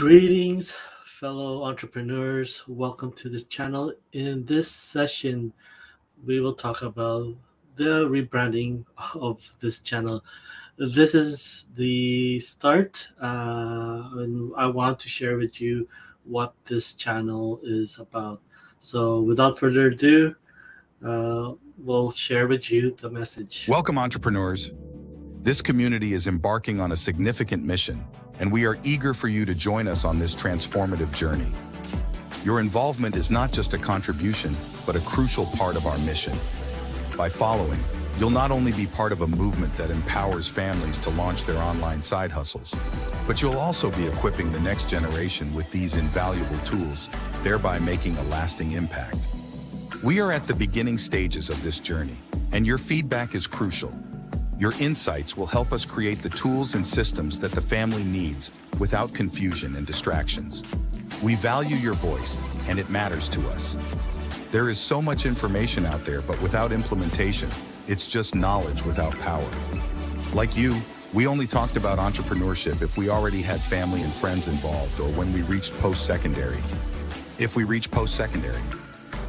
Greetings, fellow entrepreneurs. Welcome to this channel. In this session, we will talk about the rebranding of this channel. This is the start, and I want to share with you what this channel is about. So, without further ado, we'll share with you the message. Welcome, entrepreneurs. This community is embarking on a significant mission, and we are eager for you to join us on this transformative journey. Your involvement is not just a contribution, but a crucial part of our mission. By following, you'll not only be part of a movement that empowers families to launch their online side hustles, but you'll also be equipping the next generation with these invaluable tools, thereby making a lasting impact. We are at the beginning stages of this journey, and your feedback is crucial. Your insights will help us create the tools and systems that the family needs without confusion and distractions. We value your voice, and it matters to us. There is so much information out there, but without implementation, it's just knowledge without power. Like you, we only talked about entrepreneurship if we already had family and friends involved or when we reached post-secondary.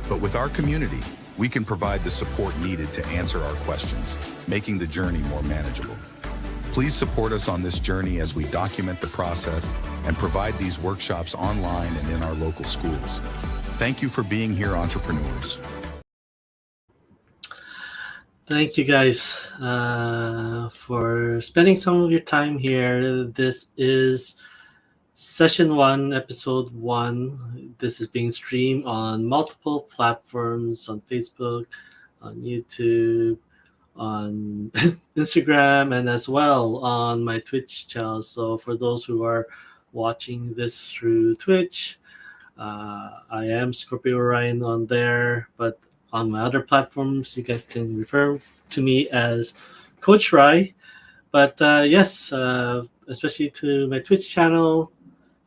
But with our community, we can provide the support needed to answer our questions, making the journey more manageable. Please support us on this journey as we document the process and provide these workshops online and in our local schools. Thank you for being here, entrepreneurs. Thank you guys for spending some of your time here. This is Session 1, Episode 1. This is being streamed on multiple platforms, on Facebook, on YouTube, on Instagram, and as well on my Twitch channel. So for those who are watching this through Twitch, I am Scorpio Ryan on there, but on my other platforms, you guys can refer to me as Coach Rai. But yes, especially to my Twitch channel,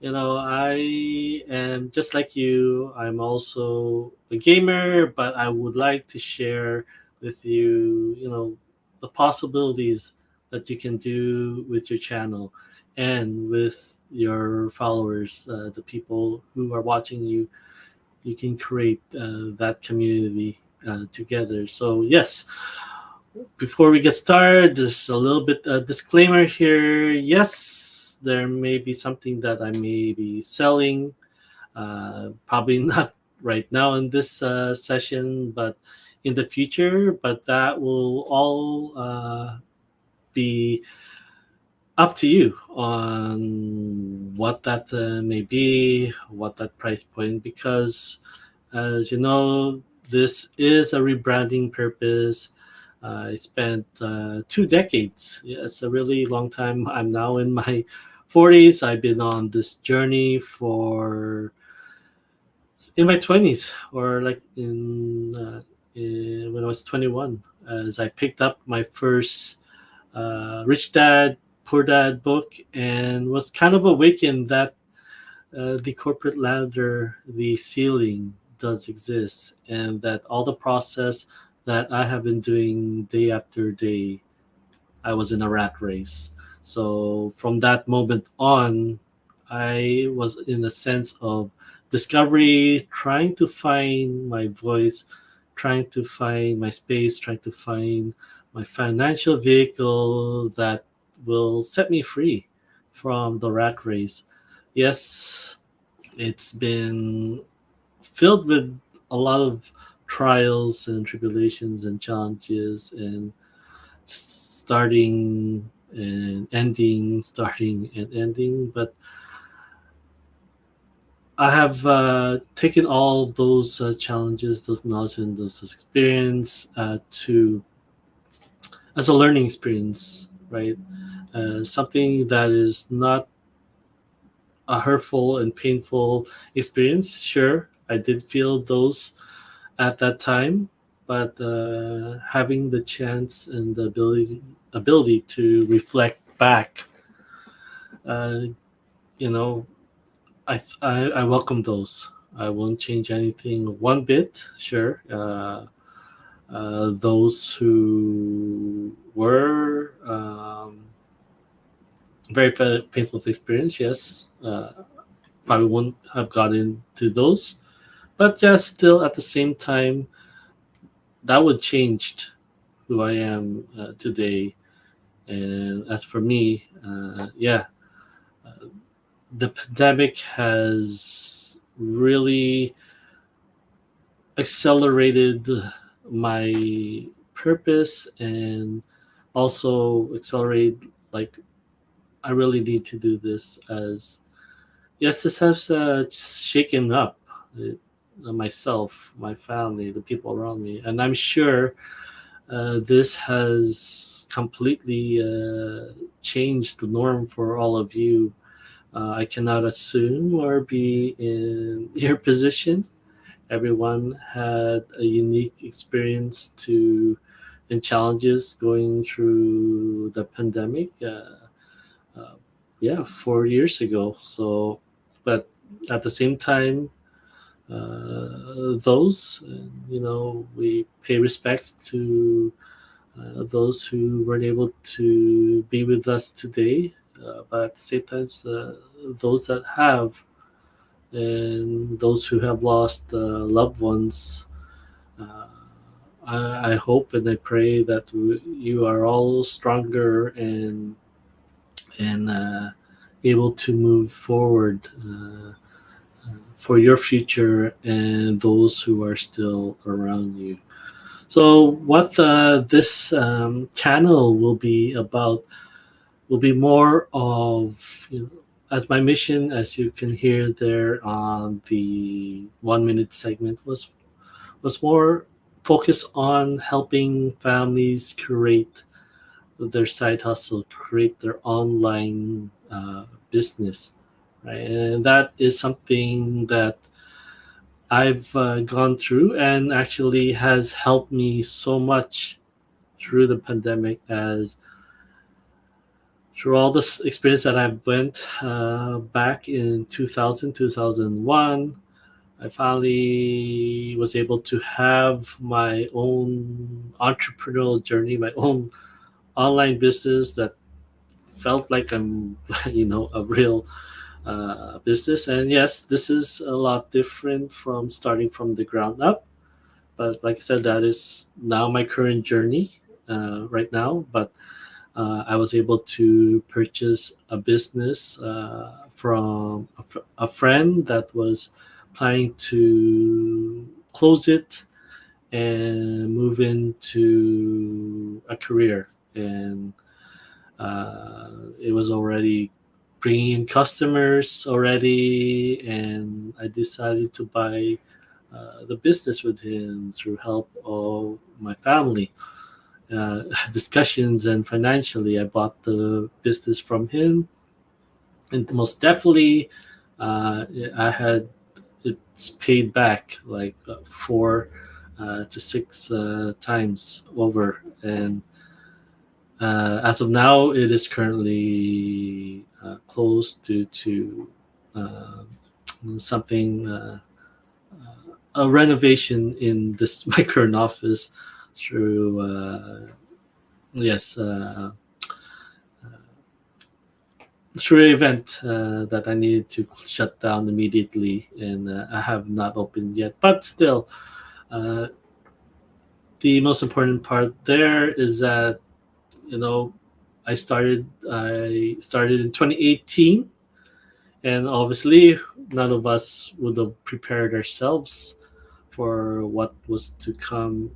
I am just like you. I'm also a gamer, but I would like to share with you, the possibilities that you can do with your channel and with your followers, the people who are watching you. You can create that community together. So yes, before we get started, there's a little bit disclaimer here. Yes, there may be something that I may be selling, probably not right now in this session, but in the future. But that will all be up to you on what that may be, what that price point, because as you know, this is a rebranding purpose. I spent 2 decades. Yes, a really long time. I'm now in my 40s. I've been on this journey in my 20s, or like when I was 21, as I picked up my first Rich Dad, Poor Dad book, and was kind of awakened that the corporate ladder, the ceiling does exist, and that all the process that I have been doing day after day, I was in a rat race. So from that moment on, I was in a sense of discovery, trying to find my voice, trying to find my space, trying to find my financial vehicle that will set me free from the rat race. Yes, it's been filled with a lot of trials and tribulations and challenges, and starting and ending, starting and ending. But I have taken all those challenges, those knowledge, and those experience to as a learning experience, right? Something that is not a hurtful and painful experience. Sure, I did feel those at that time, but having the chance and the ability to reflect back, uh, you know, I welcome those. I won't change anything one bit. Sure, those who were very painful experience, yes. probably wouldn't have gotten to those. But yeah, still at the same time, that would change who I am today. And as for me, yeah, uh, the pandemic has really accelerated my purpose and also accelerate like I really need to do this as yes, this has shaken up myself, my family, the people around me, and I'm sure this has completely changed the norm for all of you. I cannot assume or be in your position. Everyone had a unique experience to and challenges going through the pandemic. Uh, yeah, 4 years ago. So, but at the same time, we pay respects to those who weren't able to be with us today. But at the same time, those that have and those who have lost loved ones. Uh, I hope and I pray that you are all stronger and able to move forward for your future and those who are still around you. So, what this channel will be about will be more of, as my mission, as you can hear there on the 1 minute segment, was more focused on helping families create their side hustle, create their online business, right? And that is something that I've gone through and actually has helped me so much through the pandemic as through all this experience that I went back in 2001. I finally was able to have my own entrepreneurial journey, my own online business that felt like I'm, a real business. And yes, this is a lot different from starting from the ground up. But like I said, that is now my current journey right now. But I was able to purchase a business from a friend that was planning to close it and move into a career. And it was already bringing in customers already, and I decided to buy the business with him through help of my family discussions, and financially I bought the business from him. And most definitely uh, I had it's paid back like 4 to 6 times over. And as of now it is currently closed due to uh, something a renovation in this my current office through yes through an event that I needed to shut down immediately, and I have not opened yet. But still, uh, the most important part there is that you know I started in 2018, and obviously none of us would have prepared ourselves for what was to come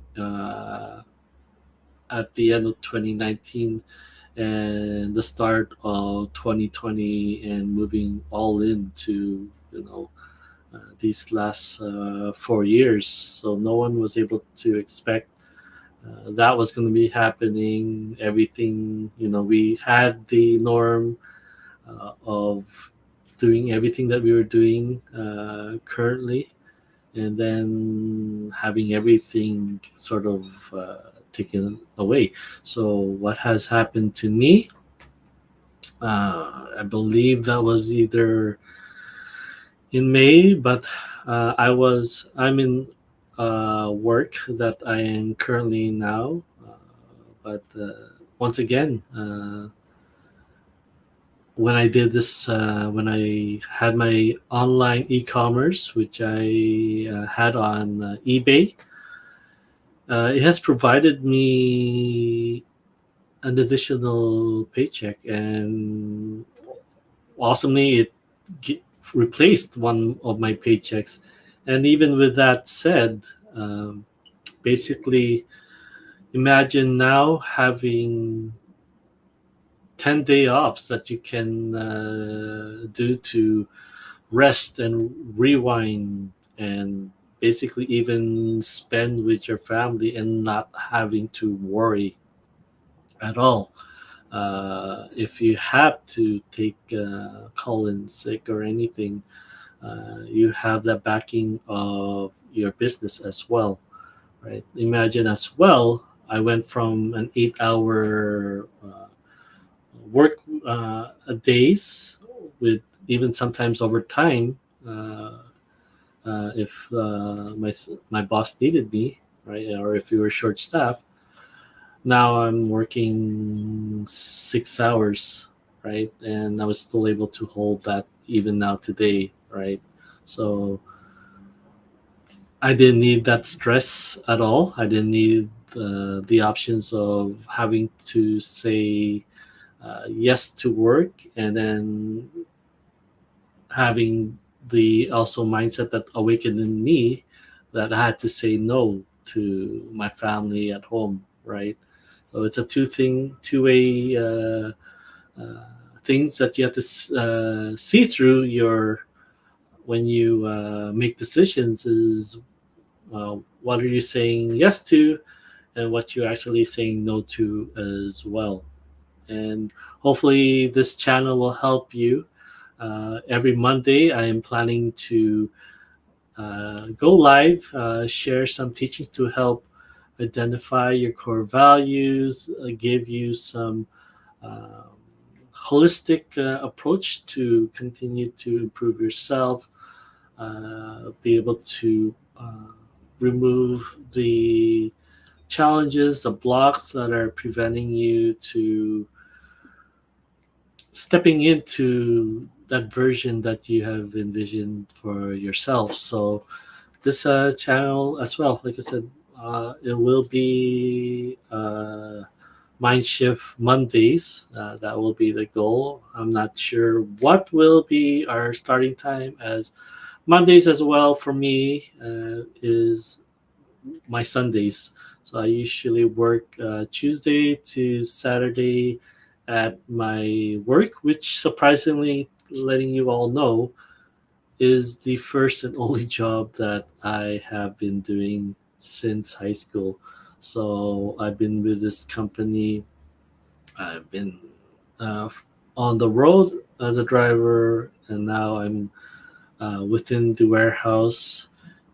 at the end of 2019 and the start of 2020 and moving all into these last 4 years. So no one was able to expect that was going to be happening. Everything, we had the norm of doing everything that we were doing currently, and then having everything sort of taken away. So what has happened to me? I believe that was either in May, but I'm in work that I am currently now. But once again, when I did this, when I had my online e-commerce, which I had on eBay, it has provided me an additional paycheck, and awesomely, it ge- replaced one of my paychecks. And even with that said, um, basically, imagine now having 10-day offs that you can do to rest and rewind, and basically even spend with your family and not having to worry at all. If you have to take call in sick or anything, you have the backing of your business as well, right? Imagine as well, I went from an 8 hour work days with even sometimes overtime, uh, if my boss needed me, right, or if we were short staffed. Now I'm working 6 hours, right, and I was still able to hold that even now today, right. So I didn't need that stress at all. I didn't need the options of having to say yes to work, and then having the also mindset that awakened in me that I had to say no to my family at home, right? So it's a two way uh, things that you have to see through your when you make decisions is what are you saying yes to, and what you're actually saying no to as well. And hopefully this channel will help you. Every Monday, I am planning to go live, share some teachings to help identify your core values, give you some um, holistic approach to continue to improve yourself, be able to remove the challenges, the blocks that are preventing you to stepping into that version that you have envisioned for yourself. So this channel as well, like I said, it will be Mindshift Mondays. That will be the goal. I'm not sure what will be our starting time, as Mondays as well for me is my Sundays. So I usually work Tuesday to Saturday at my work, which surprisingly, letting you all know, is the first and only job that I have been doing since high school. So I've been with this company. I've been uh, on the road as a driver, and now I'm within the warehouse.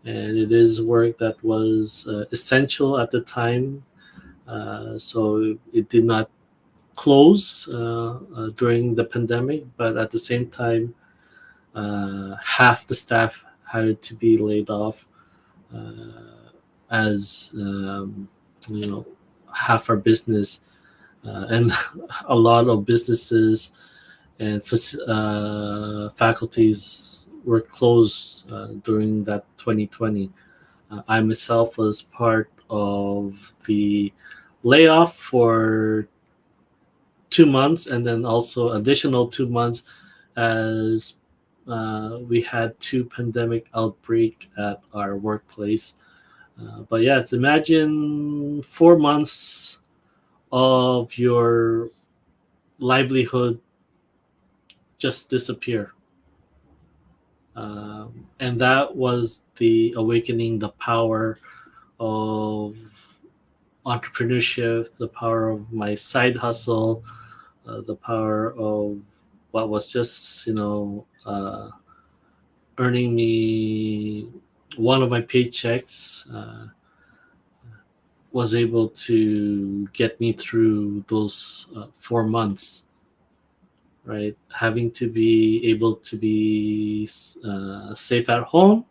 And it is work that was essential at the time. So it did not close during the pandemic, but at the same time, half the staff had to be laid off, as you know, half our business and a lot of businesses and faculties were closed during that 2020. I myself was part of the layoff for 2 months, and then also additional 2 months as we had two pandemic outbreak at our workplace. But yes, imagine 4 months of your livelihood just disappear. And that was the awakening, the power of entrepreneurship, the power of my side hustle, the power of what was just, earning me one of my paychecks, was able to get me through those 4 months, right? Having to be able to be safe at home,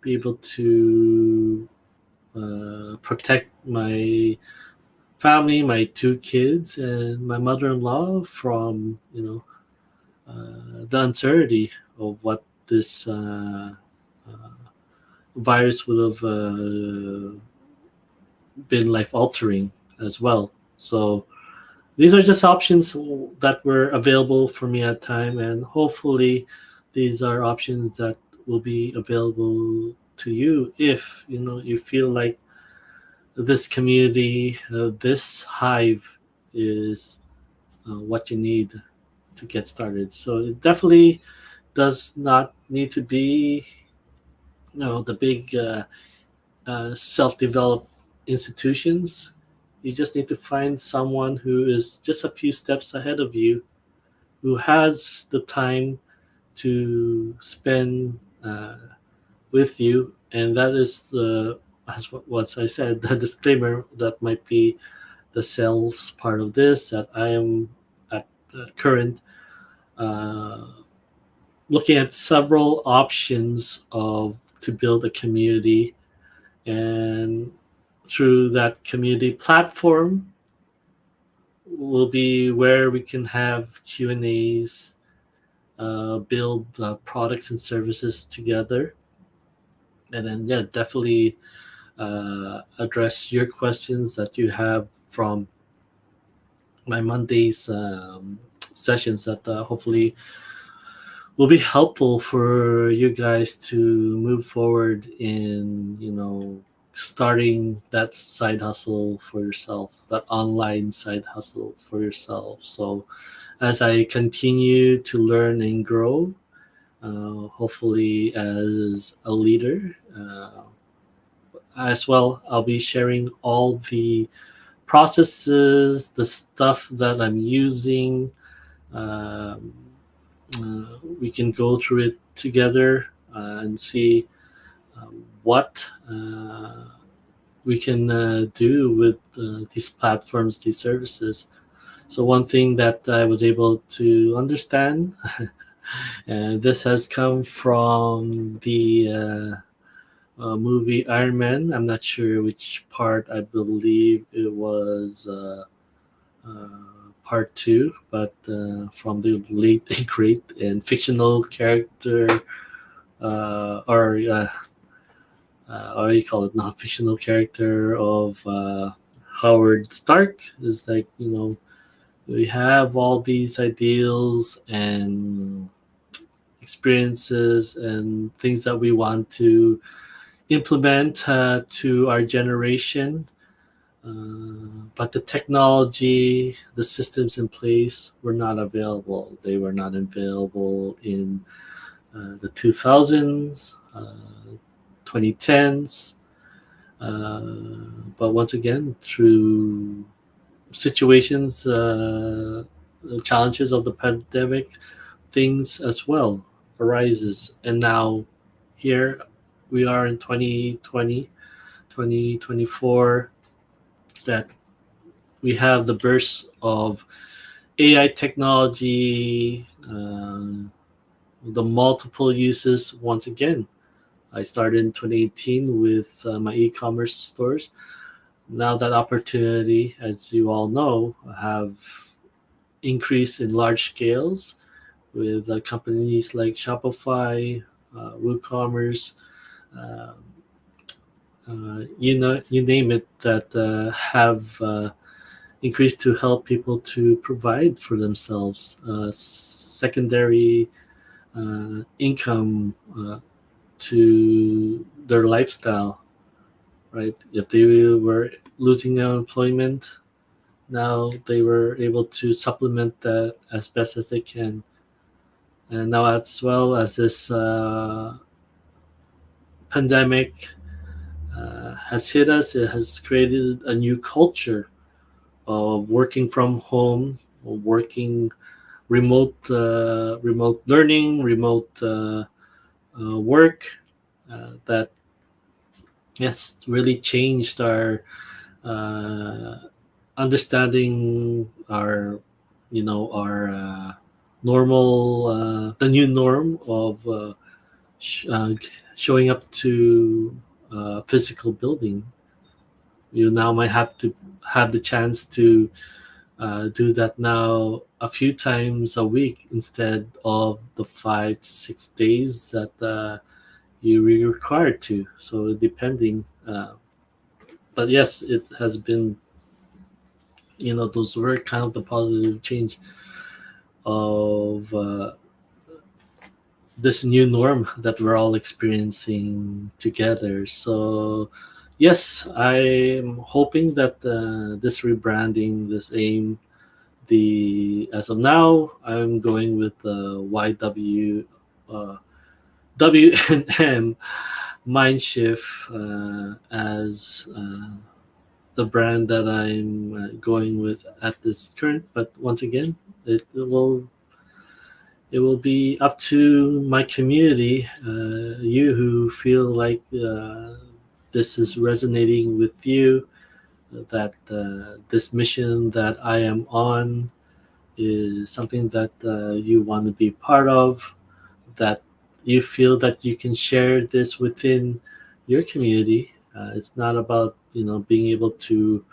be able to protect my family, my two kids, and my mother-in-law from the uncertainty of what this virus would have been life altering as well. So these are just options that were available for me at time, and hopefully these are options that will be available to you if you feel like this community, this hive is what you need to get started. So it definitely does not need to be the big self-developed institutions. You just need to find someone who is just a few steps ahead of you, who has the time to spend with you, and that is as what I said, the disclaimer that might be the sales part of this, that I am at current uh, looking at several options of to build a community, and through that community platform will be where we can have Q and A's, build products and services together, and then yeah, definitely address your questions that you have from my Mondays sessions that hopefully will be helpful for you guys to move forward in starting that side hustle for yourself, that online side hustle for yourself. So as I continue to learn and grow, hopefully as a leader, as well, I'll be sharing all the processes, the stuff that I'm using. Um, we can go through it together and see what we can do with these platforms, these services. So one thing that I was able to understand, and this has come from the movie Iron Man. I'm not sure which part. I believe it was uh, part two, but from the late great and fictional character, or you call it non-fictional character of Howard Stark, is like we have all these ideals and experiences and things that we want to implement to our generation. But the technology, the systems in place were not available. They were not available in the 2000s, 2010s. But once again, through situations, challenges of the pandemic, things as well arises. And now here we are in 2020, 2024, that we have the burst of AI technology, the multiple uses. Once again, I started in 2018 with my e-commerce stores. Now that opportunity, as you all know, have increased in large scales with companies like Shopify, WooCommerce, uh, you name it, that have increased to help people to provide for themselves secondary income to their lifestyle, right? If they were losing their employment, now they were able to supplement that as best as they can. And now, as well as this pandemic has hit us, it has created a new culture of working from home, or working remote learning, remote work, that has really changed our uh, understanding our our normal, the new norm of sh- uh, showing up to physical building. You now might have to have the chance to do that now a few times a week instead of the 5 to 6 days that you were required to. So depending, but yes, it has been, those were kind of the positive change of this new norm that we're all experiencing together. So yes, I'm hoping that this rebranding, this aim, the as of now, I'm going with the uh, WNM Mindshift as the brand that I'm going with at this current. But once again, it will be up to my community, you who feel like this is resonating with you, that this mission that I am on is something that you want to be part of, that you feel that you can share this within your community. It's not about being able to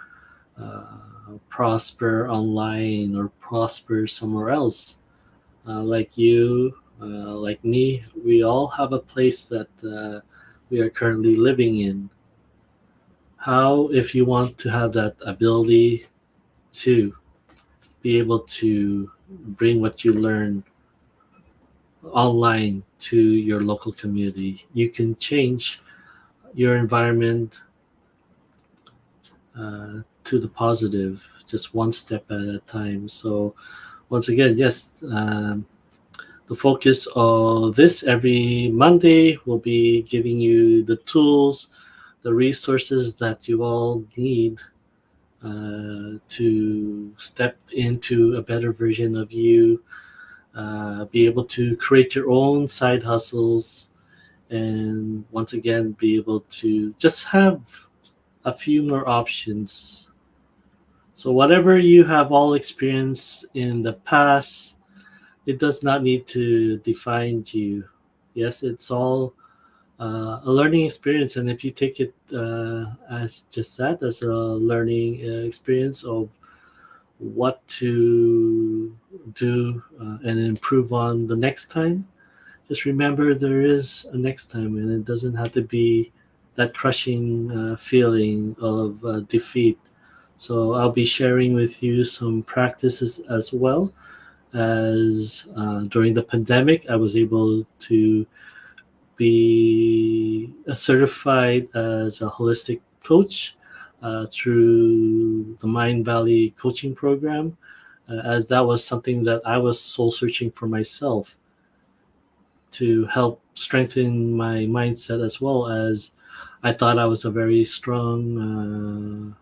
prosper online or prosper somewhere else. Like you, like me, we all have a place that we are currently living in. How, if you want to have that ability to be able to bring what you learn online to your local community, you can change your environment to the positive, just one step at a time. So, once again, yes, the focus of this every Monday will be giving you the tools, the resources that you all need to step into a better version of you, be able to create your own side hustles, and once again, be able to just have a few more options. So, whatever you have all experienced in the past, it does not need to define you. Yes, it's all a learning experience, and if you take it as just that, as a learning experience of what to do and improve on the next time, just remember there is a next time, and it doesn't have to be that crushing feeling of defeat. So I'll be sharing with you some practices as well as during the pandemic, I was able to be certified as a holistic coach through the Mind Valley coaching program, as that was something that I was soul searching for myself to help strengthen my mindset, as well as I thought I was a very strong,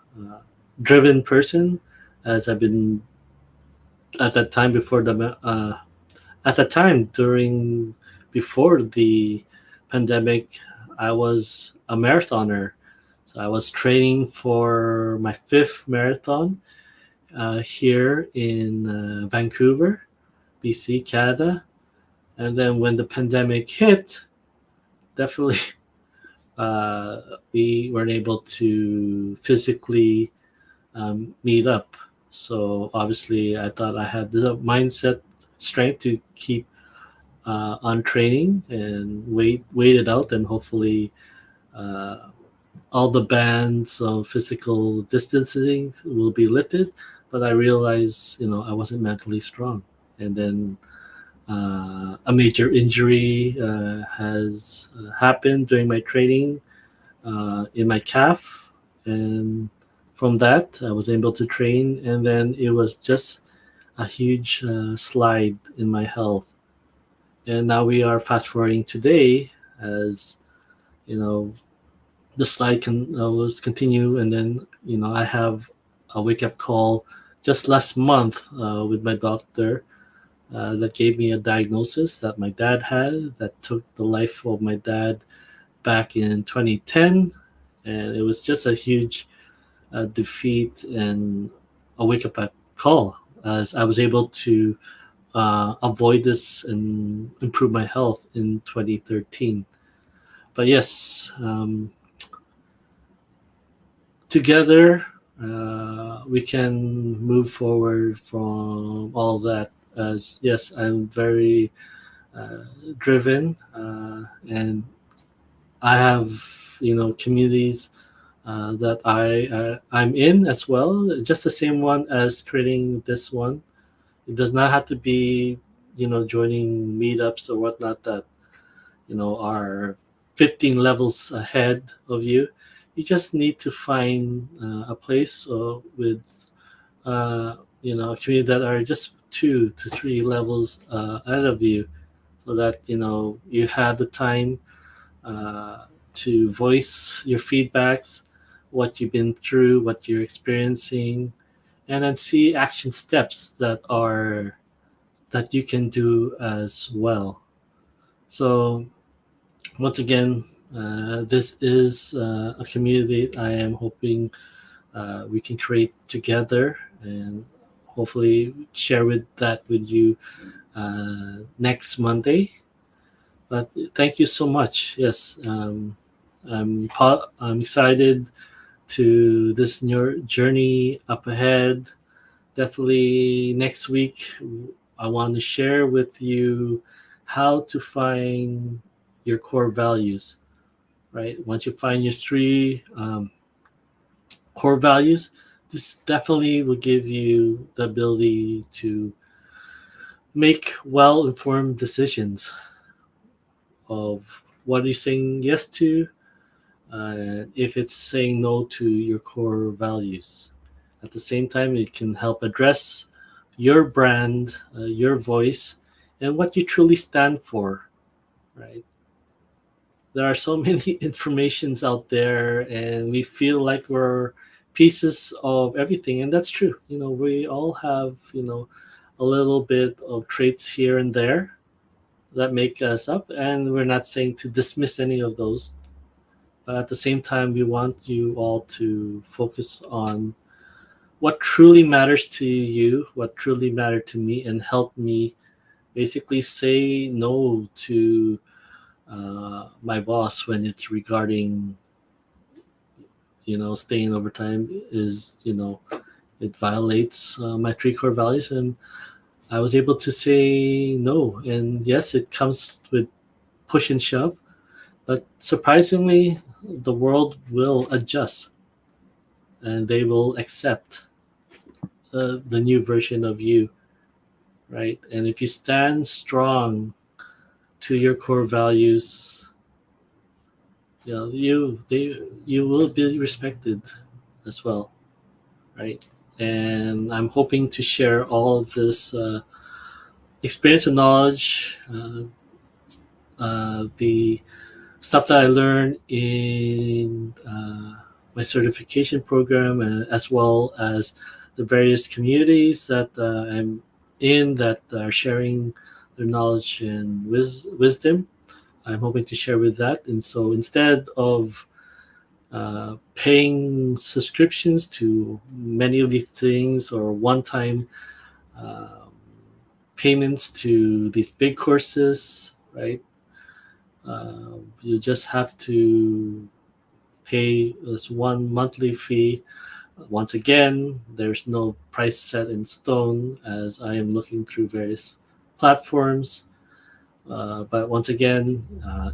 driven person, as I've been at that time before the at the time during before the pandemic. I was a marathoner, so I was training for my fifth marathon here in Vancouver, BC, Canada. And then when the pandemic hit, definitely we weren't able to physically meet up. So obviously I thought I had the mindset strength to keep on training and wait it out, and hopefully uh, all the bans of physical distancing will be lifted. But I realized I wasn't mentally strong, and then a major injury has happened during my training in my calf, and from that I was able to train, and then it was just a huge slide in my health. And now we are fast forwarding today, as you know the slide can was continue, and then I have a wake up call just last month with my doctor that gave me a diagnosis that my dad had, that took the life of my dad back in 2010. And it was just a huge defeat and a wake up call, as I was able to avoid this and improve my health in 2013. But yes, together we can move forward from all of that. As yes, I'm very uh, driven, and I have communities that I'm in as well. Just the same one as creating this one. It does not have to be joining meetups or whatnot that are 15 levels ahead of you. You just need to find a place with a community that are just 2 to 3 levels ahead of you, so that you have the time to voice your feedbacks, what you've been through, what you're experiencing, and then see action steps that you can do as well. So once again, this is a community I am hoping we can create together, and hopefully share with you next Monday. But thank you so much. Yes, I'm excited to this new journey up ahead. Definitely next week, I want to share with you how to find your core values. Right, once you find your three core values, this definitely will give you the ability to make well informed decisions of what you're saying yes to, if it's saying no to your core values. At the same time, it can help address your brand, your voice, and what you truly stand for. Right? There are so many informations out there, and we feel like we're pieces of everything, and that's true. We all have a little bit of traits here and there that make us up, and we're not saying to dismiss any of those. But at the same time, we want you all to focus on what truly matters to you, what truly mattered to me, and help me basically say no to my boss when it's regarding staying overtime. Is it violates my three core values, and I was able to say no. And yes, it comes with push and shove, but surprisingly, the world will adjust, and they will accept the new version of you, right? And if you stand strong to your core values, you will be respected as well, right? And I'm hoping to share all of this experience and knowledge, the stuff that I learned in my certification program, as well as the various communities that I'm in that are sharing their knowledge and wisdom. I'm hoping to share with that. And so instead of paying subscriptions to many of these things, or one-time um, payments to these big courses, right? You just have to pay this one monthly fee. Once again, there's no price set in stone, as I am looking through various platforms. But once again,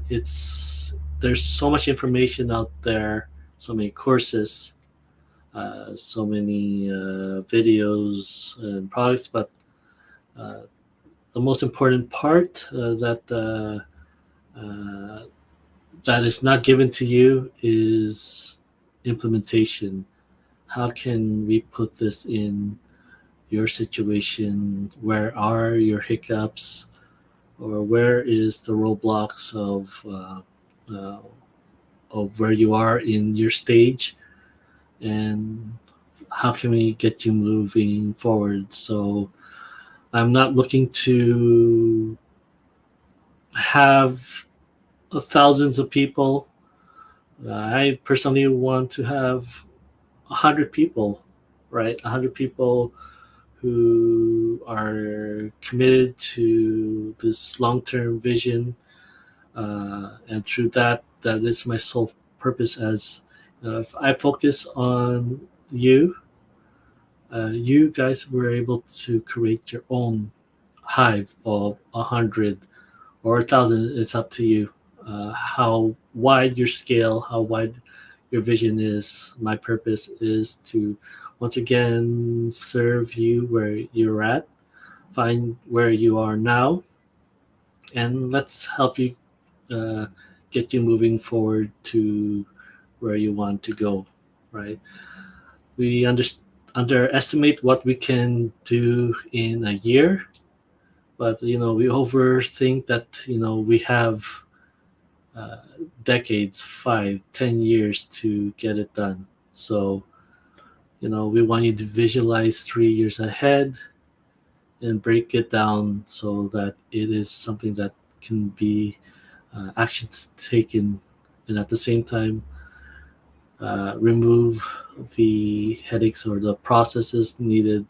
it's there's so much information out there, so many courses, so many videos and products. But uh, the most important part uh, that is not given to you is implementation. How can we put this in your situation? Where are your hiccups, or where is the roadblocks uh, of where you are in your stage, and how can we get you moving forward? So I'm not looking to have thousands of people. I personally want to have 100 people, right? 100 people who are committed to this long-term vision, and through that is my sole purpose. As if I focus on you, you guys were able to create your own hive of 100 or 1,000. It's up to you. How wide your scale, how wide your vision is. My purpose is to once again serve you where you're at, find where you are now, and let's help you uh, get you moving forward to where you want to go. Right? We underestimate what we can do in a year, but we overthink that we have uh, decades, 5, 10 years to get it done. So we want you to visualize 3 years ahead and break it down so that it is something that can be actions taken, and at the same time remove the headaches or the processes needed,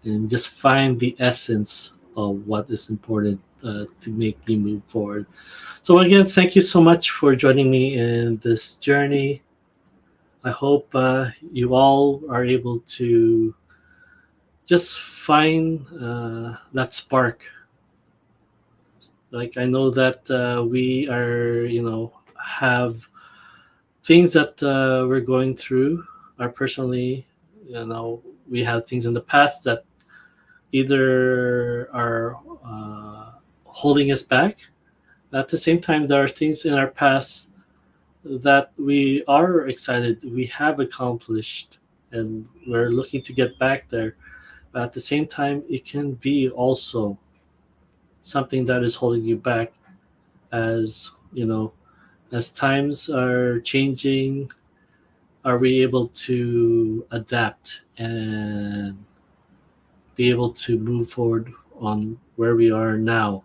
and just find the essence of what is important to make you move forward. So again, thank you so much for joining me in this journey. I hope you all are able to just find that spark. Like I know that we are, have things that we're going through. Are personally, we have things in the past that either are holding us back. At the same time, there are things in our past that we are excited we have accomplished, and we're looking to get back there. But at the same time, it can be also something that is holding you back, as as times are changing. Are we able to adapt and be able to move forward on where we are now?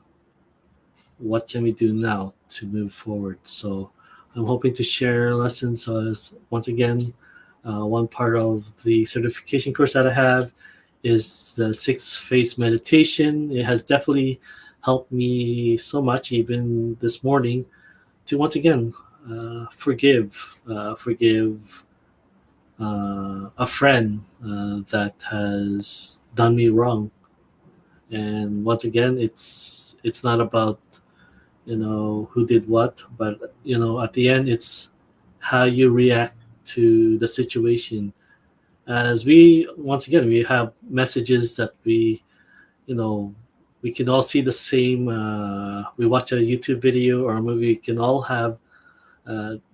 What can we do now to move forward? So I'm hoping to share lessons as once again, one part of the certification course that I have is the 6 phase meditation. It has definitely helped me so much, even this morning, to once again forgive a friend that has done me wrong. And once again, it's not about who did what, but at the end it's how you react to the situation. As we once again we have messages that you know we can all see the same. We watch a YouTube video or a movie, we can all have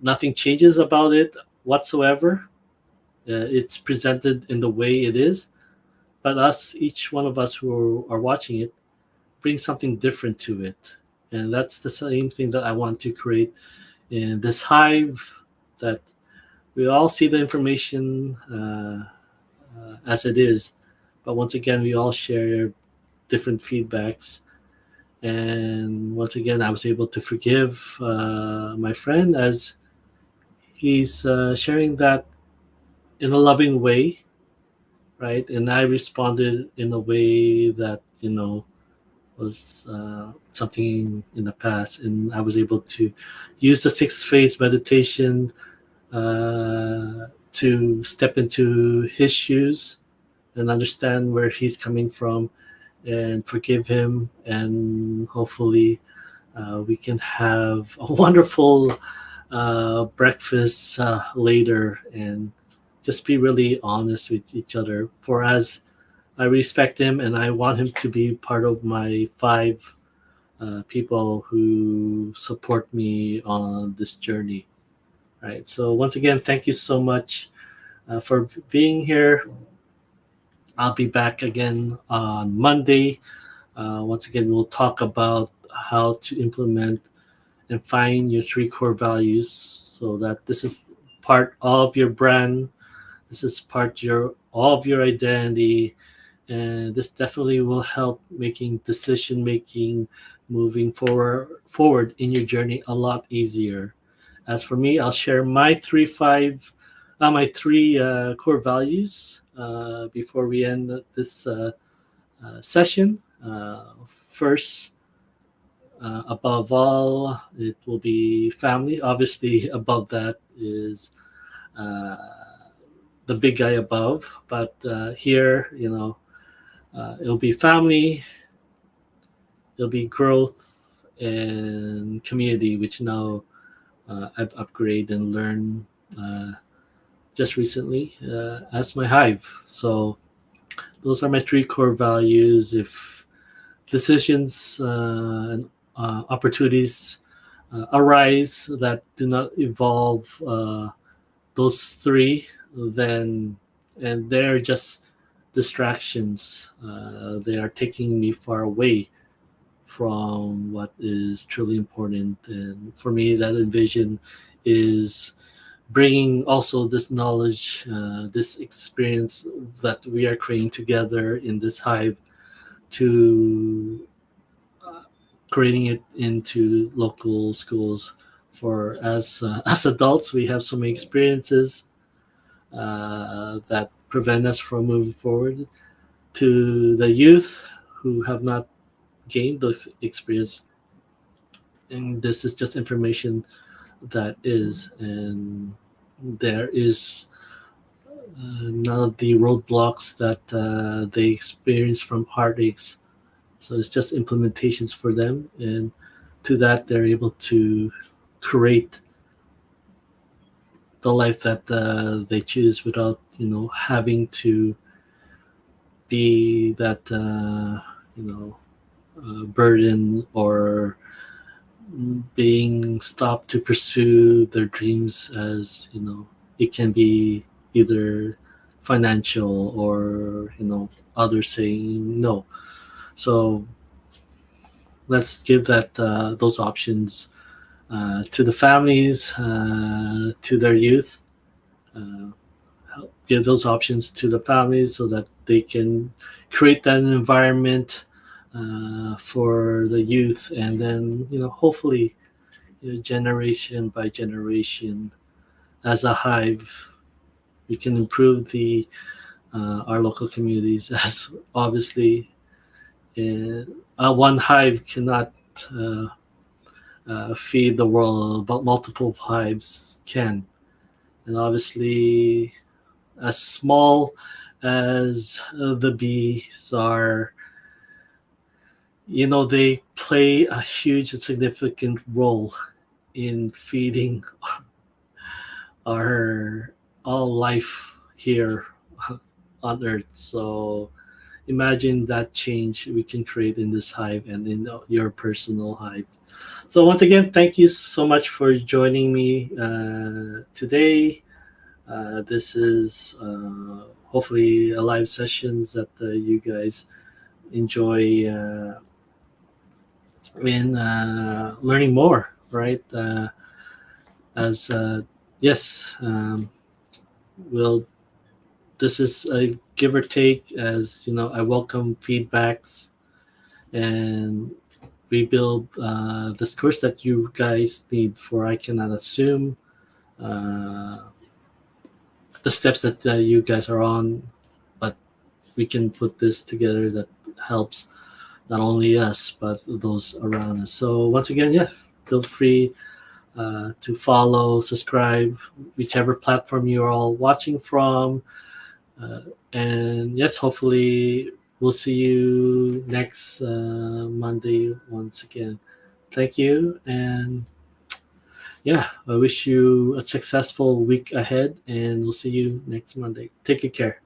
nothing changes about it whatsoever. It's presented in the way it is, but each one of us who are watching it, bring something different to it. And that's the same thing that I want to create in this hive, that we all see the information as it is, but once again we all share different feedbacks. And once again, I was able to forgive my friend, as he's sharing that in a loving way, right? And I responded in a way that was something in the past, and I was able to use the 6 phase meditation to step into his shoes and understand where he's coming from and forgive him, and hopefully we can have a wonderful breakfast later, and just be really honest with each other. For as I respect him and I want him to be part of my 5 people who support me on this journey. Right. So once again, thank you so much for being here. I'll be back again on Monday. Once again, we'll talk about how to implement and find your 3 core values, so that this is part of your brand. This is part of your identity, and this definitely will help making decision making, moving forward in your journey a lot easier. As for me, I'll share my three core values before we end this session. First, above all, it will be family. Obviously, above that is uh, the big guy above. But here, it'll be family, it'll be growth and community, which now I've upgraded and learned uh, just recently as my Hive. So those are my three core values. If decisions and opportunities arise that do not involve those three, then and they're just distractions. They are taking me far away from what is truly important. And for me, that envision is bringing also this knowledge, this experience that we are creating together in this hive to creating it into local schools. For as as adults, we have so many experiences that prevent us from moving forward. To the youth who have not gained those experience, and this is just information that is, and there is none of the roadblocks that they experience from heartaches. So it's just implementations for them, and to that they're able to create the life that they choose without having to be that burden or being stopped to pursue their dreams, as it can be either financial or others saying no. So let's give that those options to the families, to their youth. uh, Give those options to the families so that they can create that environment for the youth, and then hopefully, generation by generation, as a hive, we can improve the our local communities. As obviously, one hive cannot uh, feed the world, but multiple hives can. And obviously, as small as the bees are, they play a huge and significant role in feeding our all life here on earth. So imagine that change we can create in this hive and in your personal hive. So once again, thank you so much for joining me today. This is hopefully a live sessions that you guys enjoy in learning more, right? As yes, will this is a give or take. As I welcome feedbacks, and we build this course that you guys need for. I cannot assume uh, the steps that you guys are on, but we can put this together that helps not only us but those around us. So once again, yeah, feel free to follow, subscribe, whichever platform you're all watching from. Uh, and yes, hopefully we'll see you next Monday once again. Thank you. And yeah, I wish you a successful week ahead, and we'll see you next Monday. Take good care.